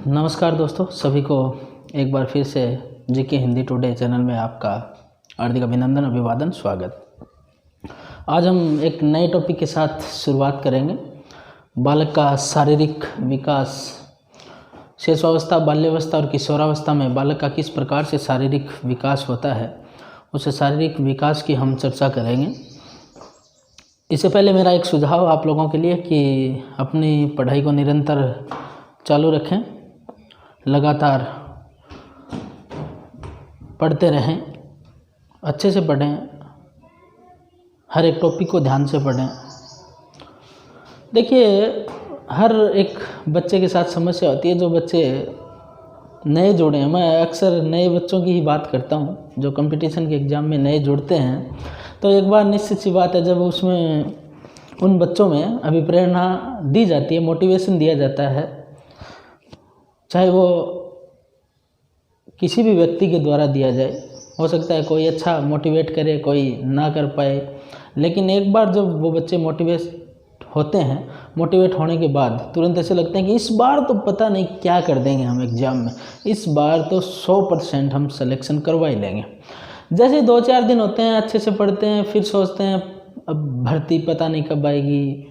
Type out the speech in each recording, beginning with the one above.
नमस्कार दोस्तों, सभी को एक बार फिर से जीके हिंदी टुडे चैनल में आपका हार्दिक अभिनंदन, अभिवादन, स्वागत। आज हम एक नए टॉपिक के साथ शुरुआत करेंगे। बालक का शारीरिक विकास, शिशुअवस्था, बाल्यावस्था और किशोरावस्था में बालक का किस प्रकार से शारीरिक विकास होता है, उस शारीरिक विकास की हम चर्चा करेंगे। इससे पहले मेरा एक सुझाव आप लोगों के लिए कि अपनी पढ़ाई को निरंतर चालू रखें, लगातार पढ़ते रहें, अच्छे से पढ़ें, हर एक टॉपिक को ध्यान से पढ़ें। देखिए, हर एक बच्चे के साथ समस्या होती है। जो बच्चे नए जुड़े हैं, मैं अक्सर नए बच्चों की ही बात करता हूँ, जो कंपटीशन के एग्ज़ाम में नए जुड़ते हैं, तो एक बार निश्चित सी बात है, जब उसमें उन बच्चों में अभिप्रेरणा दी जाती है, मोटिवेशन दिया जाता है, चाहे वो किसी भी व्यक्ति के द्वारा दिया जाए। हो सकता है कोई अच्छा मोटिवेट करे, कोई ना कर पाए, लेकिन एक बार जब वो बच्चे मोटिवेट होते हैं, मोटिवेट होने के बाद तुरंत ऐसे लगते हैं कि इस बार तो पता नहीं क्या कर देंगे हम एग्ज़ाम में, इस बार तो 100% हम सिलेक्शन करवा ही लेंगे। जैसे 2-4 दिन होते हैं, अच्छे से पढ़ते हैं, फिर सोचते हैं अब भर्ती पता नहीं कब आएगी,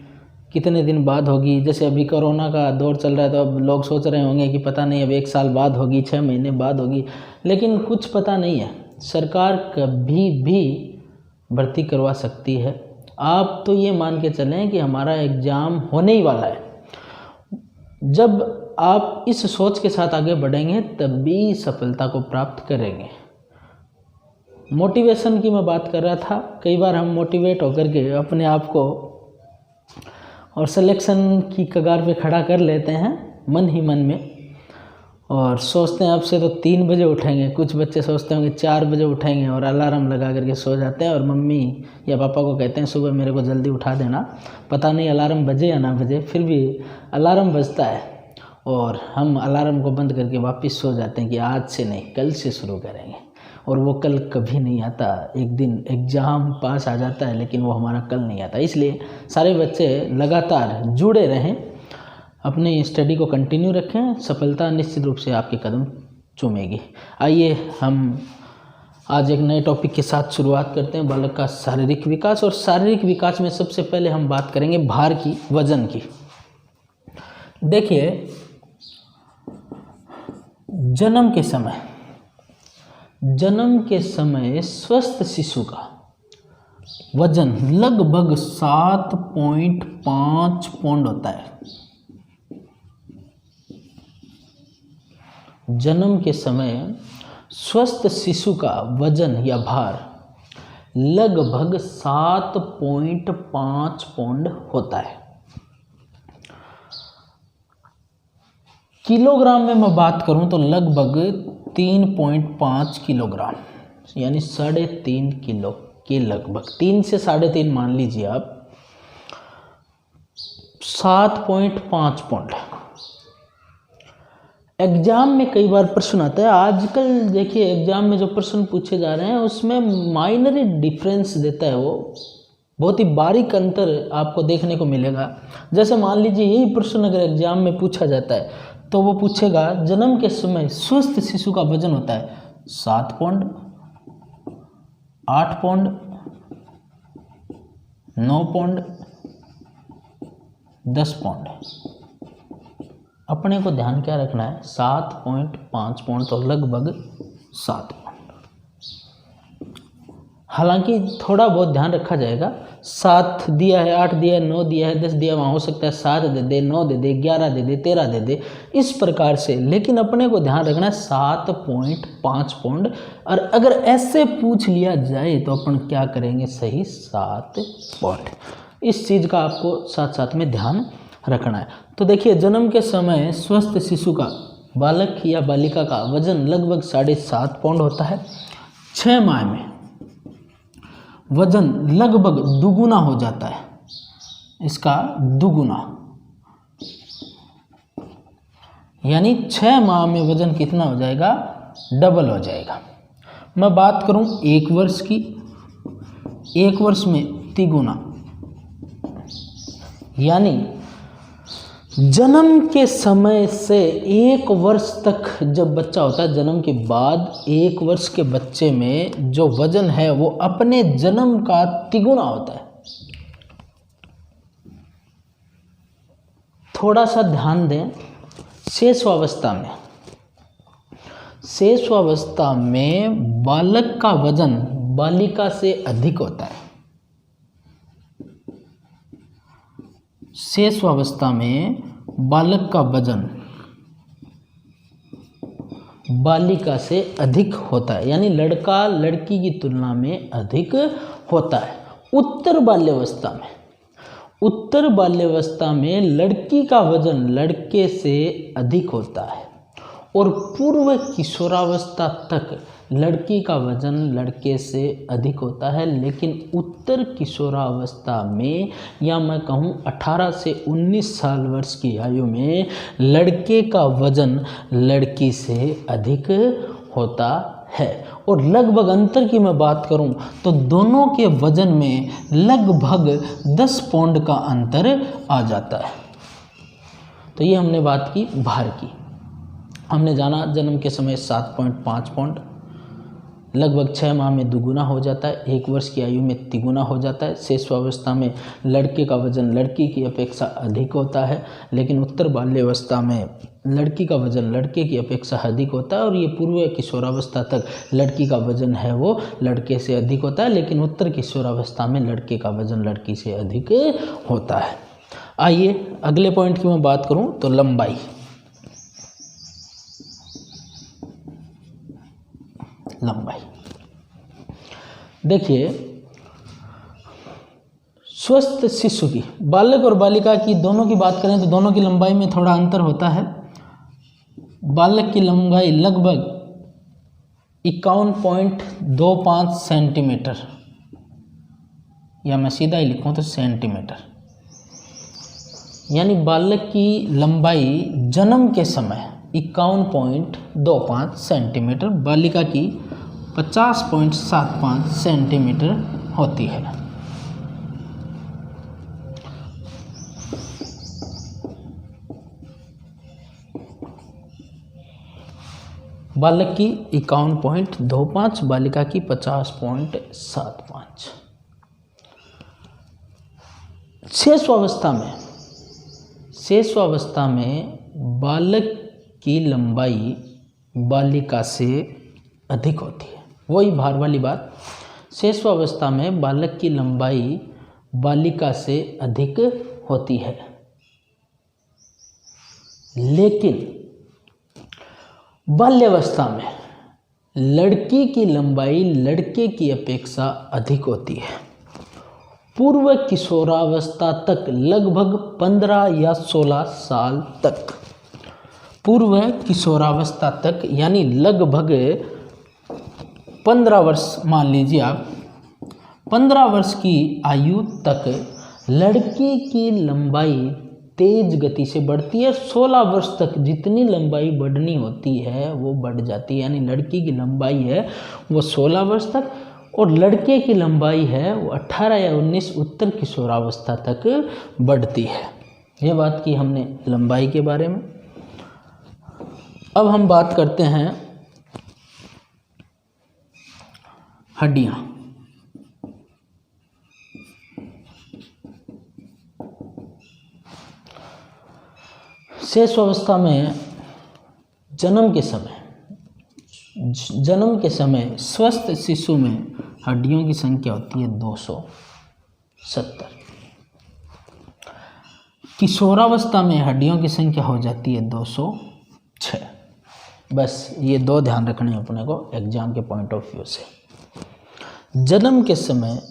कितने दिन बाद होगी। जैसे अभी कोरोना का दौर चल रहा है, तो अब लोग सोच रहे होंगे कि पता नहीं अब 1 साल बाद होगी, 6 महीने बाद होगी, लेकिन कुछ पता नहीं है। सरकार कभी भी भर्ती करवा सकती है। आप तो ये मान के चलें कि हमारा एग्ज़ाम होने ही वाला है। जब आप इस सोच के साथ आगे बढ़ेंगे, तभी सफलता को प्राप्त करेंगे। मोटिवेशन की मैं बात कर रहा था। कई बार हम मोटिवेट होकर के अपने आप को और सिलेक्शन की कगार पे खड़ा कर लेते हैं मन ही मन में, और सोचते हैं अब से तो 3 बजे उठेंगे। कुछ बच्चे सोचते होंगे 4 बजे उठेंगे और अलार्म लगा करके सो जाते हैं, और मम्मी या पापा को कहते हैं सुबह मेरे को जल्दी उठा देना। पता नहीं अलार्म बजे या ना बजे, फिर भी अलार्म बजता है और हम अलार्म को बंद करके वापस सो जाते हैं कि आज से नहीं, कल से शुरू करेंगे। और वो कल कभी नहीं आता। एक दिन एग्ज़ाम पास आ जाता है, लेकिन वो हमारा कल नहीं आता। इसलिए सारे बच्चे लगातार जुड़े रहें, अपनी स्टडी को कंटिन्यू रखें, सफलता निश्चित रूप से आपके कदम चूमेगी। आइए हम आज एक नए टॉपिक के साथ शुरुआत करते हैं, बालक का शारीरिक विकास। और शारीरिक विकास में सबसे पहले हम बात करेंगे भार की, वजन की। देखिए, जन्म के समय स्वस्थ शिशु का वजन लगभग 7.5 पौंड होता है। जन्म के समय स्वस्थ शिशु का वजन या भार लगभग 7.5 पौंड होता है। किलोग्राम में मैं बात करूं तो लगभग 3.5 किलोग्राम, यानी 3.5 किलो के लगभग, 3 से 3.5 मान लीजिए आप, 7.5 पौंड। एग्जाम में कई बार प्रश्न आता है। आजकल देखिए, एग्जाम में जो प्रश्न पूछे जा रहे हैं उसमें माइनर डिफरेंस देता है, वो बहुत ही बारीक अंतर आपको देखने को मिलेगा। जैसे मान लीजिए यही प्रश्न अगर एग्जाम में पूछा जाता है, तो वो पूछेगा जन्म के समय स्वस्थ शिशु का वजन होता है 7 पौंड, 8 पौंड, 9 पौंड, 10 पौंड। अपने को ध्यान क्या रखना है, 7.5 पौंड, तो लगभग 7 पौंड। हालांकि थोड़ा बहुत ध्यान रखा जाएगा, 7 दिया है, 8 दिया है, 9 दिया है, 10 दिया, वहाँ हो सकता है 7 दे दे, 9 दे दे, 11 दे दे, 13 दे दे, इस प्रकार से। लेकिन अपने को ध्यान रखना है 7.5 पौंड। और अगर ऐसे पूछ लिया जाए तो अपन क्या करेंगे, सही 7 पौंड। इस चीज़ का आपको साथ साथ में ध्यान रखना है। तो देखिए, जन्म के समय स्वस्थ शिशु का, बालक या बालिका का वजन लगभग 7.5 पौंड होता है। 6 माह में वजन लगभग दुगुना हो जाता है, इसका दुगुना, यानी 6 माह में वजन कितना हो जाएगा, डबल हो जाएगा। मैं बात करूं 1 वर्ष की, 1 वर्ष में तिगुना, यानी जन्म के समय से 1 वर्ष तक जब बच्चा होता है, जन्म के बाद 1 वर्ष के बच्चे में जो वजन है वो अपने जन्म का तिगुना होता है। थोड़ा सा ध्यान दें, शेषवावस्था में बालक का वजन बालिका से अधिक होता है। शेषवावस्था में बालक का वजन बालिका से अधिक होता है, यानी लड़का लड़की की तुलना में अधिक होता है। उत्तर बाल्यावस्था में लड़की का वजन लड़के से अधिक होता है और पूर्व किशोरावस्था तक लड़की का वजन लड़के से अधिक होता है। लेकिन उत्तर किशोरावस्था में, या मैं कहूँ 18 से 19 साल वर्ष की आयु में, लड़के का वजन लड़की से अधिक होता है। और लगभग अंतर की मैं बात करूं तो दोनों के वजन में लगभग 10 पाउंड का अंतर आ जाता है। तो ये हमने बात की भार की। हमने जाना जन्म के समय 7.5 पाउंड, लगभग 6 माह में दुगुना हो जाता है, 1 वर्ष की आयु में तिगुना हो जाता है। शेषवावस्था में लड़के का वजन लड़की की अपेक्षा अधिक होता है, लेकिन उत्तर बाल्यावस्था में लड़की का वजन लड़के की अपेक्षा अधिक होता है। और ये पूर्व किशोरावस्था तक लड़की का वजन है वो लड़के से अधिक होता है, लेकिन उत्तर किशोरावस्था में लड़के का वजन लड़की से अधिक होता है। आइए अगले पॉइंट की मैं बात करूं तो लंबाई। देखिए, स्वस्थ शिशु की, बालक और बालिका की दोनों की बात करें तो दोनों की लंबाई में थोड़ा अंतर होता है। बालक की लंबाई लगभग 51.25 सेंटीमीटर, या मैं सीधा ही लिखूं तो सेंटीमीटर, यानी बालक की लंबाई जन्म के समय 51.25 सेंटीमीटर, बालिका की 50.75 सेंटीमीटर होती है। बालक की 51.25, बालिका की 50.75। शेषवावस्था में बालक की लंबाई बालिका से अधिक होती है। वही भार वाली बात, शेषवावस्था में बालक की लंबाई बालिका से अधिक होती है, लेकिन बाल्यावस्था में लड़की की लंबाई लड़के की अपेक्षा अधिक होती है। पूर्व किशोरावस्था तक लगभग 15 या 16 साल तक, पूर्व किशोरावस्था तक यानी लगभग 15 वर्ष, मान लीजिए आप 15 वर्ष की आयु तक लड़की की लंबाई तेज गति से बढ़ती है। 16 वर्ष तक जितनी लंबाई बढ़नी होती है वो बढ़ जाती है, यानी लड़की की लंबाई है वो 16 वर्ष तक और लड़के की लंबाई है वो 18 या 19 उत्तर किशोरावस्था तक बढ़ती है। ये बात की हमने लंबाई के बारे में। अब हम बात करते हैं हड्डियां। शेषावस्था में जन्म के समय स्वस्थ शिशु में हड्डियों की संख्या होती है 270। किशोरावस्था में हड्डियों की संख्या हो जाती है 206। बस ये 2 ध्यान रखने अपने को एग्जाम के पॉइंट ऑफ व्यू से। जन्म के समय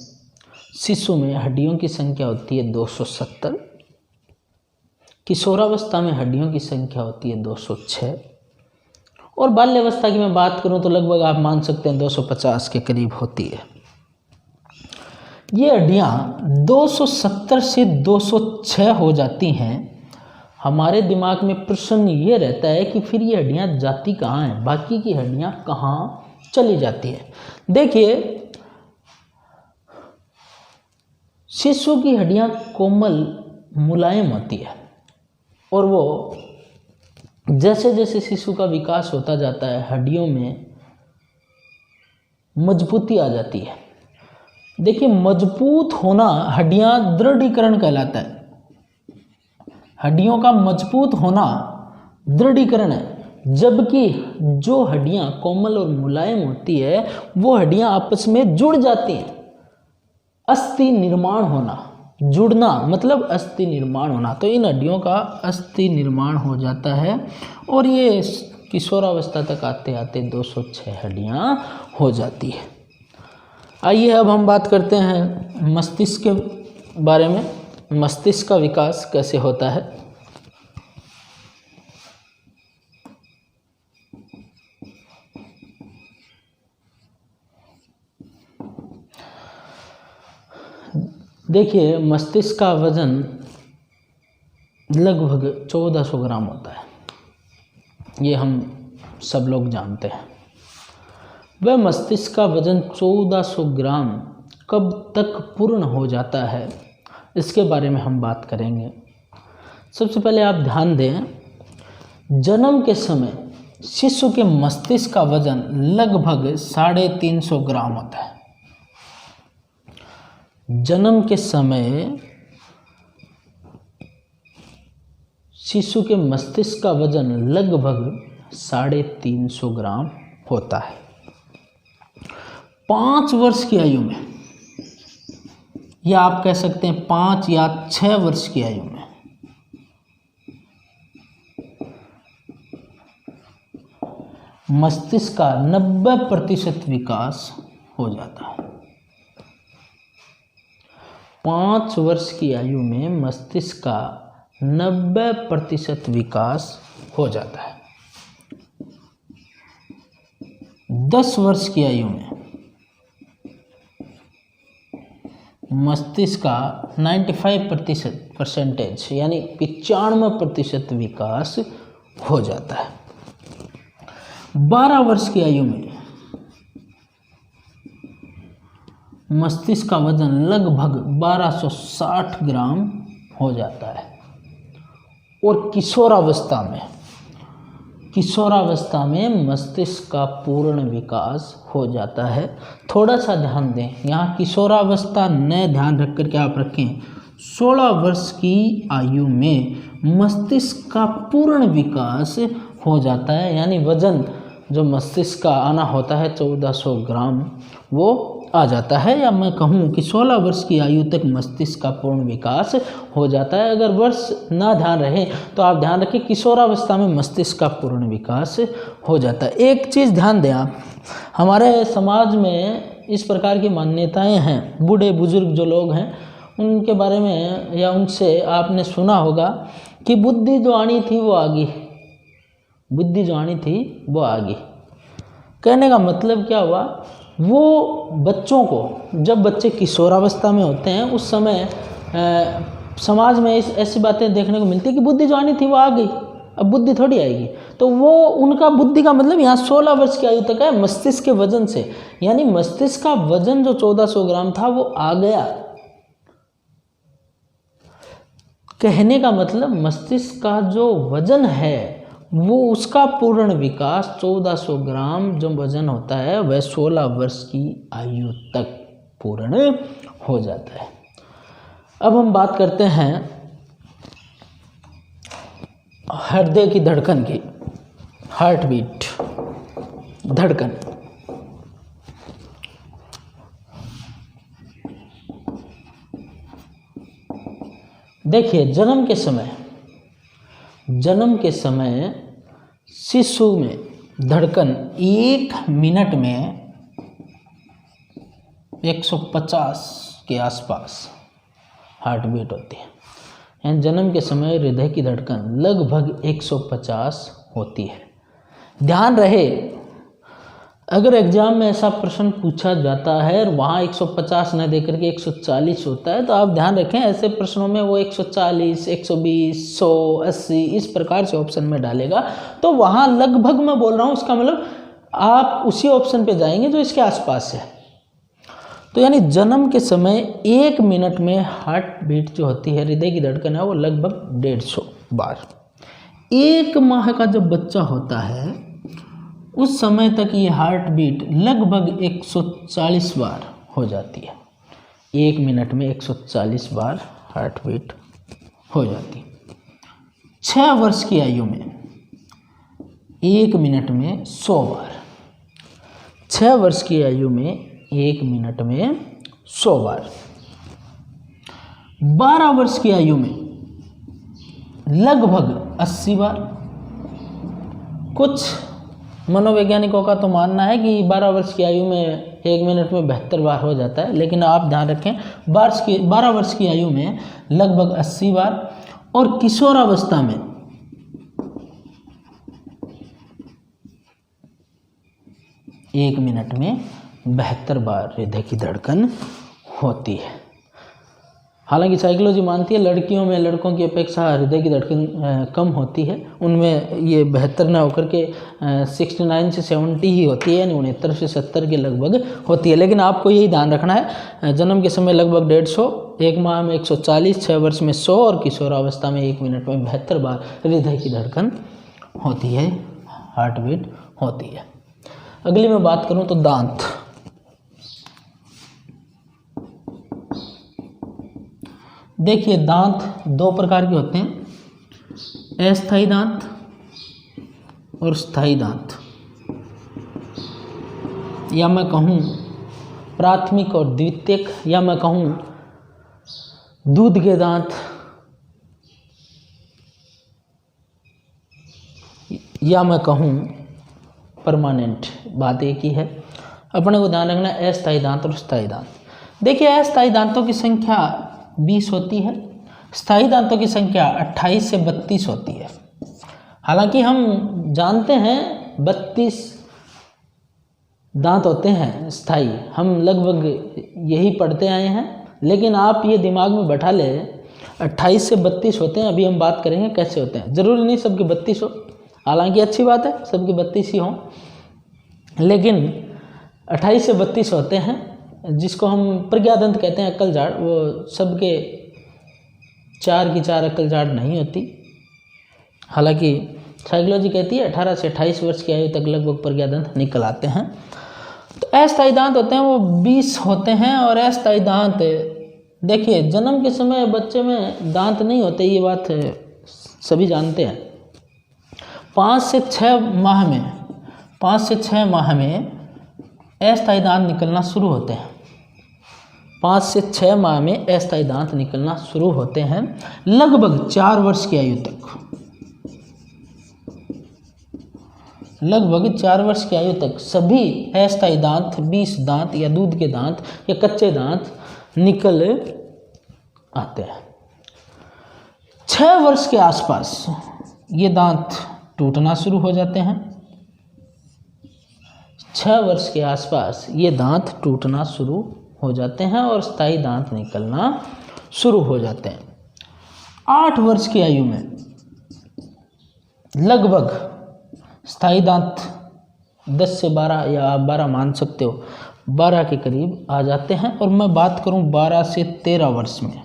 शिशु में हड्डियों की संख्या होती है 270, किशोरावस्था में हड्डियों की संख्या होती है 206 और बाल्यावस्था की मैं बात करूं तो लगभग आप मान सकते हैं 250 के करीब होती है। ये हड्डियां 270 से 206 हो जाती हैं। हमारे दिमाग में प्रश्न ये रहता है कि फिर ये हड्डियां जाती कहाँ हैं, बाकी की हड्डियां कहाँ चली जाती है। देखिए, शिशु की हड्डियां कोमल मुलायम होती है, और वो जैसे जैसे शिशु का विकास होता जाता है हड्डियों में मजबूती आ जाती है। देखिए, मजबूत होना हड्डियां दृढ़ीकरण कहलाता है। हड्डियों का मजबूत होना दृढ़ीकरण है, जबकि जो हड्डियां कोमल और मुलायम होती है वो हड्डियां आपस में जुड़ जाती हैं। अस्थि निर्माण होना, जुड़ना मतलब अस्थि निर्माण होना। तो इन हड्डियों का अस्थि निर्माण हो जाता है और ये किशोरावस्था तक आते आते 206 हड्डियां हो जाती है। आइए अब हम बात करते हैं मस्तिष्क के बारे में। मस्तिष्क का विकास कैसे होता है। देखिए, मस्तिष्क का वजन लगभग 1400 ग्राम होता है, ये हम सब लोग जानते हैं। वह मस्तिष्क का वजन 1400 ग्राम कब तक पूर्ण हो जाता है, इसके बारे में हम बात करेंगे। सबसे पहले आप ध्यान दें, जन्म के समय शिशु के मस्तिष्क का वजन लगभग 350 ग्राम होता है। जन्म के समय शिशु के मस्तिष्क का वजन लगभग 350 ग्राम होता है। 5 वर्ष की आयु में, या आप कह सकते हैं 5 या 6 वर्ष की आयु में मस्तिष्क का 90% विकास हो जाता है। 5 वर्ष की आयु में मस्तिष्क का 90% विकास हो जाता है। 10 वर्ष की आयु में मस्तिष्क का 95% यानी 95% विकास हो जाता है। 12 वर्ष की आयु में मस्तिष्क का वजन लगभग 1260 ग्राम हो जाता है। और किशोरावस्था में मस्तिष्क का पूर्ण विकास हो जाता है। थोड़ा सा ध्यान दें, यहाँ किशोरावस्था न ध्यान रख कर के आप रखें, 16 वर्ष की आयु में मस्तिष्क का पूर्ण विकास हो जाता है, यानी वजन जो मस्तिष्क का आना होता है 1400 ग्राम वो आ जाता है। या मैं कहूँ कि 16 वर्ष की आयु तक मस्तिष्क का पूर्ण विकास हो जाता है। अगर वर्ष ना ध्यान रहे तो आप ध्यान रखें, किशोरावस्था में मस्तिष्क का पूर्ण विकास हो जाता है। एक चीज़ ध्यान दें आप, हमारे समाज में इस प्रकार की मान्यताएं हैं, बूढ़े बुजुर्ग जो लोग हैं उनके बारे में या उनसे आपने सुना होगा कि बुद्धि जो आनी थी वो आ गई, बुद्धि जो आनी थी वो आ गई। कहने का मतलब क्या हुआ, वो बच्चों को, जब बच्चे किशोरावस्था में होते हैं उस समय समाज में ऐसी बातें देखने को मिलती है कि बुद्धि जो आनी थी वो आ गई, अब बुद्धि थोड़ी आएगी। तो वो उनका बुद्धि का मतलब यहाँ 16 वर्ष की आयु तक है मस्तिष्क के वजन से, यानी मस्तिष्क का वजन जो 1400 ग्राम था वो आ गया। कहने का मतलब मस्तिष्क का जो वजन है वो उसका पूर्ण विकास 1400 ग्राम जो वजन होता है वह 16 वर्ष की आयु तक पूर्ण हो जाता है। अब हम बात करते हैं हृदय की धड़कन की, हार्ट बीट, धड़कन। देखिए, जन्म के समय शिशु में धड़कन 1 मिनट में 150 के आसपास हार्ट बीट होती है। यानी जन्म के समय हृदय की धड़कन लगभग 150 होती है। ध्यान रहे, अगर एग्जाम में ऐसा प्रश्न पूछा जाता है और वहाँ 150 न देकर के 140 होता है तो आप ध्यान रखें, ऐसे प्रश्नों में वो 140, 120, 100, 80 इस प्रकार से ऑप्शन में डालेगा। तो वहाँ लगभग मैं बोल रहा हूँ, उसका मतलब आप उसी ऑप्शन पे जाएंगे जो इसके आसपास है। तो यानी जन्म के समय 1 मिनट में हार्ट बीट जो होती है, हृदय की धड़कन है, वो लगभग 150 बार 1 माह का जब बच्चा होता है उस समय तक ये हार्ट बीट लगभग 140 बार हो जाती है। 1 मिनट में 140 बार हार्ट बीट हो जाती है। 6 वर्ष की आयु में 1 मिनट में 100 बार। 6 वर्ष की आयु में 1 मिनट में 100 बार। 12 वर्ष की आयु में लगभग 80 बार। कुछ मनोवैज्ञानिकों का तो मानना है कि 12 वर्ष की आयु में 1 मिनट में 72 बार हो जाता है, लेकिन आप ध्यान रखें 12 वर्ष की आयु में लगभग 80 बार और किशोरावस्था में 1 मिनट में 72 बार हृदय की धड़कन होती है। हालांकि साइकोलॉजी मानती है लड़कियों में लड़कों की अपेक्षा हृदय की धड़कन कम होती है, उनमें ये 72 ना होकर के 69 से 70 ही होती है, यानी 69 से 70 के लगभग होती है। लेकिन आपको यही ध्यान रखना है जन्म के समय लगभग 150, 1 माह में 140, 6 वर्ष में 100 और किशोरावस्था में 1 मिनट में 72 बार हृदय की धड़कन होती है, हार्ट बीट होती है। अगली मैं बात करूँ तो दांत। देखिए दांत 2 प्रकार के होते हैं, अस्थायी दांत और स्थायी दांत, या मैं कहूँ प्राथमिक और द्वितीयक, या मैं कहूँ दूध के दांत, या मैं कहूँ परमानेंट। बात एक ही है, अपने को ध्यान रखना अस्थायी दांत और स्थायी दांत। देखिए अस्थायी दांतों की संख्या 20 होती है, स्थायी दांतों की संख्या 28 से 32 होती है। हालांकि हम जानते हैं 32 दांत होते हैं स्थायी, हम लगभग यही पढ़ते आए हैं, लेकिन आप ये दिमाग में बैठा ले 28 से 32 होते हैं। अभी हम बात करेंगे कैसे होते हैं। ज़रूरी नहीं सबके 32 हो, हालांकि अच्छी बात है सबके 32 ही हों, लेकिन 28 से 32 होते हैं, जिसको हम प्रज्ञादंत कहते हैं, अक्ल झाड़। वो सबके 4 की 4 अक्ल झाड़ नहीं होती। हालांकि साइकोलॉजी कहती है 18 से 28 वर्ष की आयु तक लगभग प्रज्ञादंत निकल आते हैं। तो अस्थायी दांत होते हैं वो 20 होते हैं। और अस्थायी दांत देखिए जन्म के समय बच्चे में दांत नहीं होते, ये बात सभी जानते हैं। 5 से 6 माह में अस्थायी दांत निकलना शुरू होते हैं। 5 से 6 माह में अस्थायी दांत निकलना शुरू होते हैं। लगभग 4 वर्ष की आयु तक, लगभग 4 वर्ष की आयु तक सभी अस्थायी दांत, 20 दांत या दूध के दांत या कच्चे दांत निकल आते हैं। 6 वर्ष के आसपास ये दांत टूटना शुरू हो जाते हैं। 6 वर्ष के आसपास ये दांत टूटना शुरू हो जाते हैं और स्थायी दांत निकलना शुरू हो जाते हैं। 8 वर्ष की आयु में लगभग स्थायी दांत 10 से 12 या आप 12 मान सकते हो, 12 के करीब आ जाते हैं। और मैं बात करूं 12 से 13 वर्ष में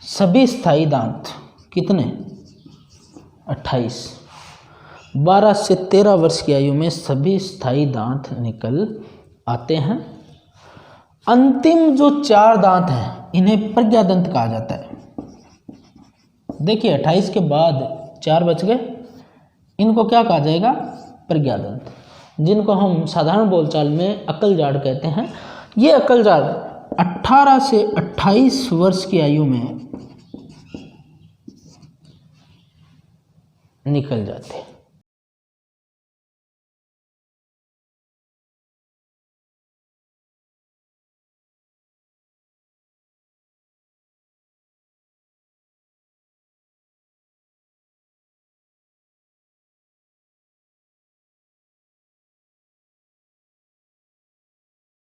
सभी स्थायी दांत कितने? 28। 12 से 13 वर्ष की आयु में सभी स्थायी दांत निकल आते हैं। अंतिम जो 4 दांत हैं इन्हें प्रज्ञादंत कहा जाता है। देखिए 28 के बाद 4 बच गए, इनको क्या कहा जाएगा? प्रज्ञादंत, जिनको हम साधारण बोलचाल में अक्ल झाड़ कहते हैं। ये अक्ल झाड़ 18 से 28 वर्ष की आयु में निकल जाते हैं।